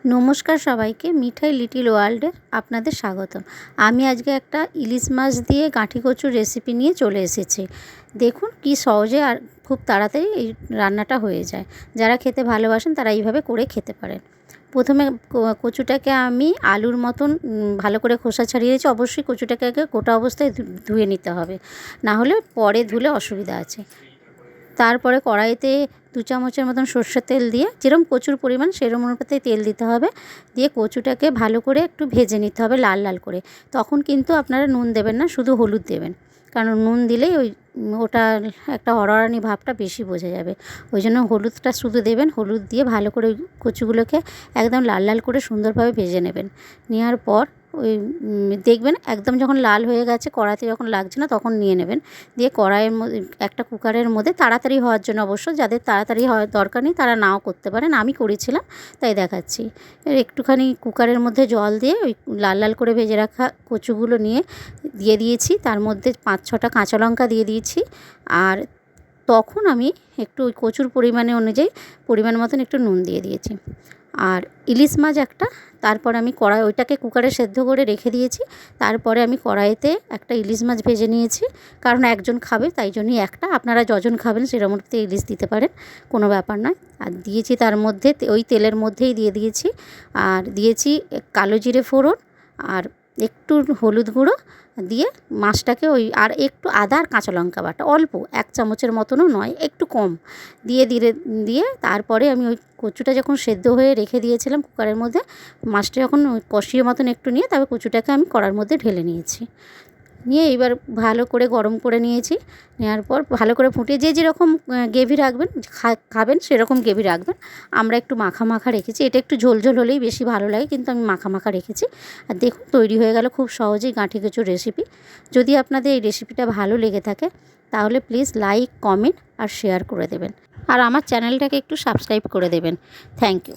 নমস্কার সবাইকে, মিঠাই লিটিল ওয়ার্ল্ডে আপনাদের স্বাগতম। আমি আজকে একটা ইলিশ মাছ দিয়ে গাঁঠি কচুর রেসিপি নিয়ে চলে এসেছি। দেখুন কি সহজে আর খুব তাড়াতাড়ি এই রান্নাটা হয়ে যায়। যারা খেতে ভালোবাসেন তারা এইভাবে করে খেতে পারেন। প্রথমে কচুটাকে আমি আলুর মতন ভালো করে খোসা ছাড়িয়ে দিয়েছি। অবশ্যই কচুটাকে আগে গোটা অবস্থায় ধুয়ে নিতে হবে, না হলে পরে ধুলে অসুবিধা আছে। তারপরে কড়াইতে 2 চামচের মতন সর্ষের তেল দিয়ে, যেরকম কচুর পরিমাণ সেরকম অনুপাতে তেল দিতে হবে। দিয়ে কচুটাকে ভালো করে একটু ভেজে নিতে হবে লাল লাল করে। তখন কিন্তু আপনারা নুন দেবেন না, শুধু হলুদ দেবেন, কারণ নুন দিলেই ওটা একটা হড়হড়ানি ভাবটা বেশি বোঝা যাবে। ওই জন্য হলুদটা শুধু দেবেন। হলুদ দিয়ে ভালো করে কচুগুলোকে একদম লাল লাল করে সুন্দরভাবে ভেজে নেবেন। নেওয়ার পর দেখবেন একদম যখন লাল হয়ে গেছে, কড়াইতে যখন লাগছে না, তখন নিয়ে নেবেন। দিয়ে কড়াইয়ের মধ্যে একটা কুকারের মধ্যে, তাড়াতাড়ি হওয়ার জন্য অবশ্য, যাদের তাড়াতাড়ি হওয়ার দরকার নেই তারা নাও করতে পারেন, আমি করেছিলাম তাই দেখাচ্ছি। একটুখানি কুকারের মধ্যে জল দিয়ে ওই লাল লাল করে ভেজে রাখা কচুগুলো দিয়ে দিয়েছি। তার মধ্যে 5-6টা কাঁচা লঙ্কা দিয়ে দিয়েছি। আর তখন আমি একটু ওই কচুর পরিমাণ মতন একটু নুন দিয়ে দিয়েছি। আর ইলিশ মাছ একটা, তারপর আমি ওইটাকে কুকারে সেদ্ধ করে রেখে দিয়েছি। তারপরে আমি কড়াইতে একটা ইলিশ মাছ ভেজে নিয়েছি, কারণ একজন খাবে তাই জন্যই একটা। আপনারা যজন খাবেন সেরকম ইলিশ দিতে পারেন, কোনো ব্যাপার নয়। আর দিয়েছি তার মধ্যে ওই তেলের মধ্যেই দিয়ে দিয়েছি। আর দিয়েছি কালো জিরে ফোড়ন আর একটু হলুদ গুঁড়ো দিয়ে মাছটাকে আর একটু আদা আর কাঁচা লঙ্কা বাটা, অল্প 1 চামচের মতনও নয়, একটু কম দিয়ে তারপরে আমি ওই কচুটা যখন সেদ্ধ হয়ে রেখে দিয়েছিলাম কুকারের মধ্যে, মাছটা যখন কষিয়ে মতন একটু নিয়ে তারপর কচুটাকে আমি কড়ার মধ্যে ঢেলে নিয়েছি। নিয়ে এবার ভালো করে গরম করে নিয়েছি। নেওয়ার পর ভালো করে ফুটিয়ে, যেরকম গ্রেভি রাখবেন, খাবেন সেরকম গ্রেভি রাখবেন। আমরা একটু মাখা মাখা রেখেছি, এটা একটু ঝোল ঝোল হলেই বেশি ভালো লাগে, কিন্তু আমি মাখা মাখা রেখেছি। আর দেখুন তৈরি হয়ে গেল খুব সহজেই গাঁঠি কচুর রেসিপি। যদি আপনাদের এই রেসিপিটা ভালো লেগে থাকে তাহলে প্লিজ লাইক, কমেন্ট আর শেয়ার করে দেবেন। আর আমার চ্যানেলটাকে একটু সাবস্ক্রাইব করে দেবেন। Thank you.